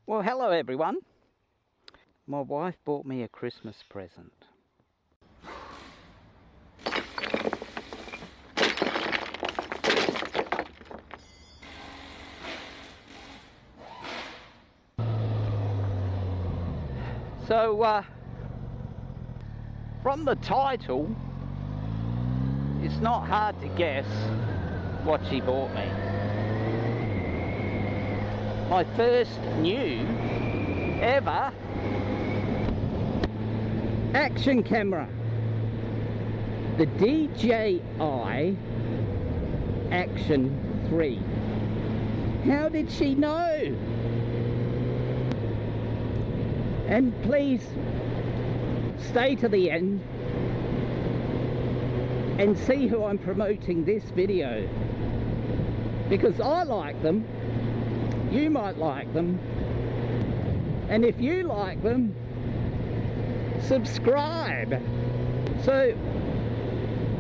Well, hello everyone. My wife bought me a Christmas present. So, from the title, it's not hard to guess what she bought me. My first new ever action camera, the DJI Action 3. How did she know? And please stay to the end and see who I'm promoting this video, because I like them, you might like them, and if you like them, subscribe. So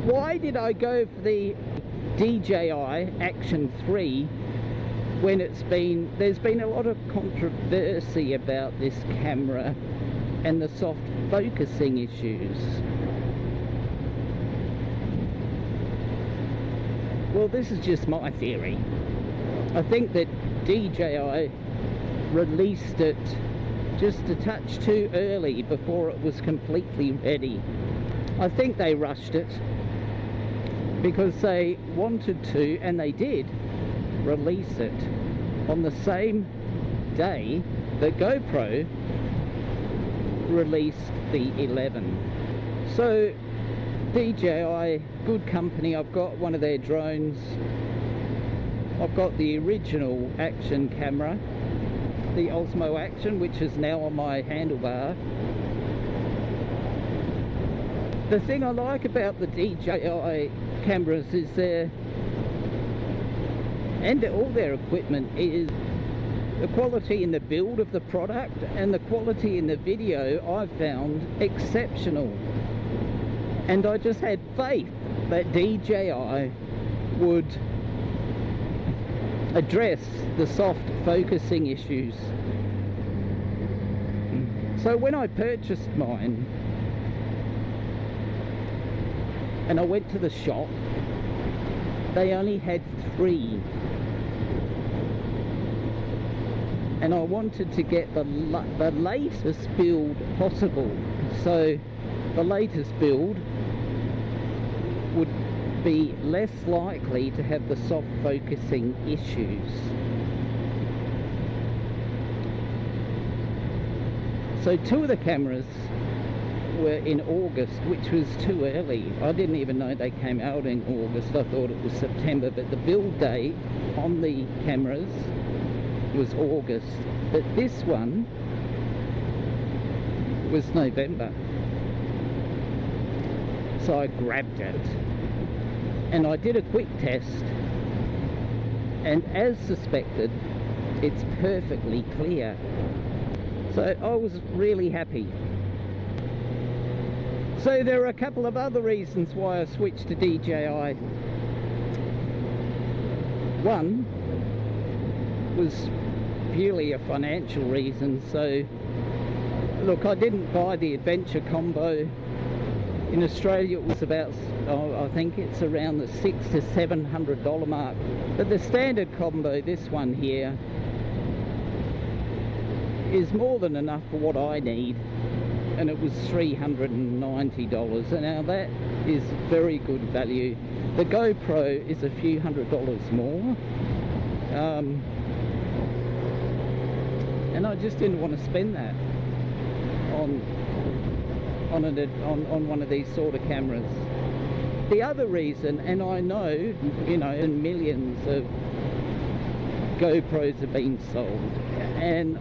why did I go for the DJI Action 3 when there's been a lot of controversy about this camera and the soft focusing issues? Well, this is just my theory. I think that DJI released it just a touch too early before it was completely ready. I think they rushed it because they wanted to, and they did, release it on the same day that GoPro released the 11. So DJI, good company. I've got one of their drones. I've got the original action camera, the Osmo Action, which is now on my handlebar. The thing I like about the DJI cameras is all their equipment is the quality in the build of the product, and the quality in the video I've found exceptional. And I just had faith that DJI would address the soft focusing issues. So when I purchased mine and I went to the shop, they only had 3, and I wanted to get the latest build possible. So the latest build would be less likely to have the soft focusing issues. So 2 of the cameras were in August, which was too early. I didn't even know they came out in August. I thought it was September, but the build date on the cameras was August. But this one was November. So I grabbed it and I did a quick test, and as suspected, it's perfectly clear. So I was really happy. So there are a couple of other reasons why I switched to DJI. One was purely a financial reason. So look, I didn't buy the adventure combo. In Australia it was about, I think it's around the $600 to $700 mark. But the standard combo, this one here, is more than enough for what I need. And it was $390. And now that is very good value. The GoPro is a few $100s more. And I just didn't want to spend that on one of these sort of cameras. The other reason, and I know, and millions of GoPros have been sold, and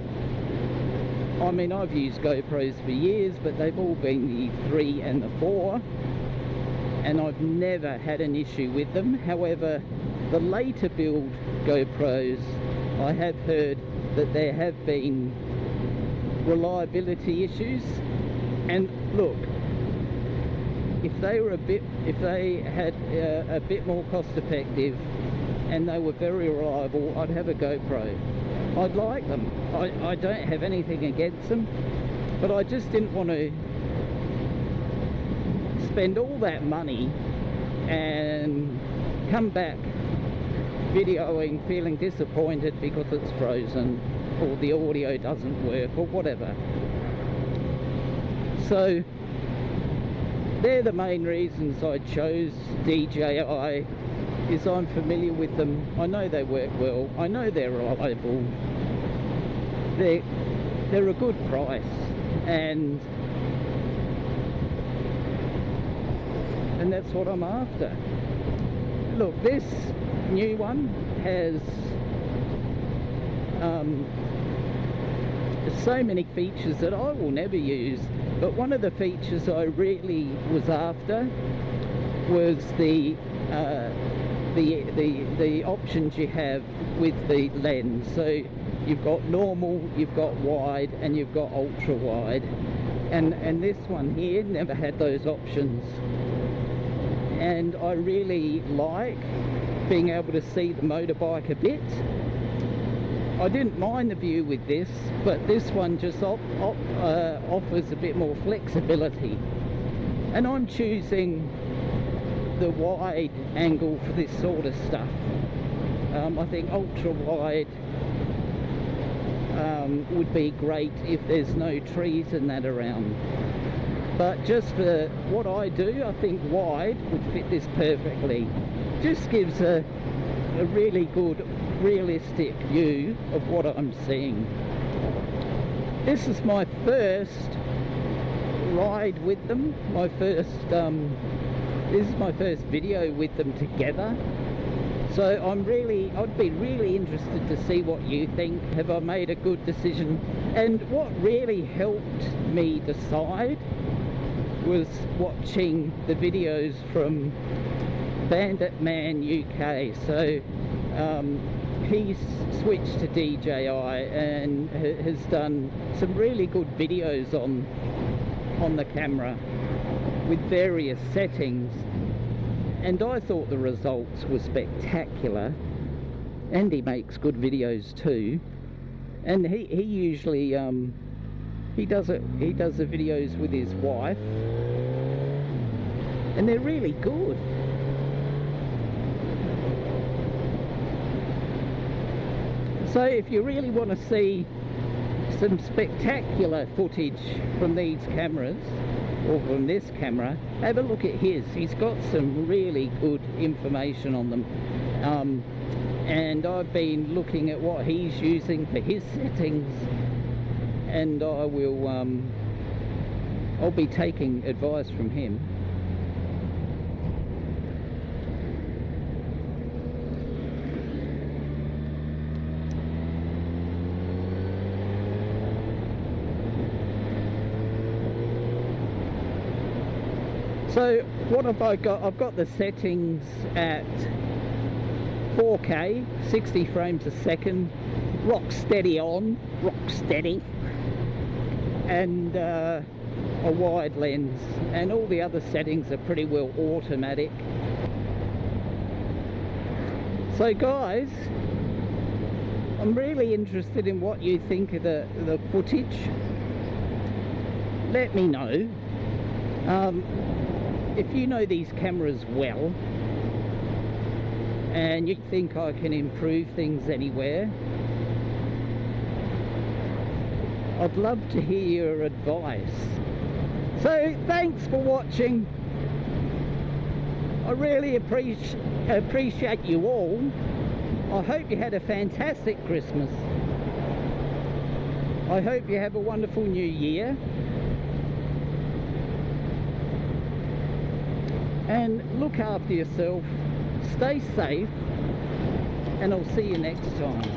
I mean, I've used GoPros for years, but they've all been the 3 and the 4, and I've never had an issue with them. However, the later build GoPros, I have heard that there have been reliability issues. And look, if they had a bit more cost effective and they were very reliable, I'd have a GoPro. I'd like them. I don't have anything against them, but I just didn't want to spend all that money and come back videoing feeling disappointed because it's frozen or the audio doesn't work or whatever. So they're the main reasons I chose DJI. Is I'm familiar with them, I know they work well, I know they're reliable, they're a good price, and that's what I'm after. Look, this new one has so many features that I will never use, but one of the features I really was after was the options you have with the lens. So you've got normal, you've got wide, and you've got ultra wide, and this one here never had those options, and I really like being able to see the motorbike a bit. I didn't mind the view with this, but this one just offers a bit more flexibility, and I'm choosing the wide angle for this sort of stuff. I think ultra wide would be great if there's no trees and that around, but just for what I do, I think wide would fit this perfectly. Just gives a really good realistic view of what I'm seeing. This is my first ride with them, this is my first video with them together, so I'd be really interested to see what you think. Have I made a good decision? And what really helped me decide was watching the videos from BANITMANuk UK. So he's switched to DJI and has done some really good videos on the camera with various settings, and I thought the results were spectacular. And he makes good videos too, and he usually he does the videos with his wife, and they're really good. So if you really want to see some spectacular footage from these cameras, or from this camera, have a look at his. He's got some really good information on them, and I've been looking at what he's using for his settings, and I'll be taking advice from him. So what have I got? I've got the settings at 4K, 60 frames a second, rock steady on, rock steady, and a wide lens, and all the other settings are pretty well automatic. So guys, I'm really interested in what you think of the footage. Let me know. If you know these cameras well and you think I can improve things anywhere, I'd love to hear your advice. So thanks for watching. I really appreciate you all. I hope you had a fantastic Christmas. I hope you have a wonderful new year. And look after yourself, stay safe, and I'll see you next time.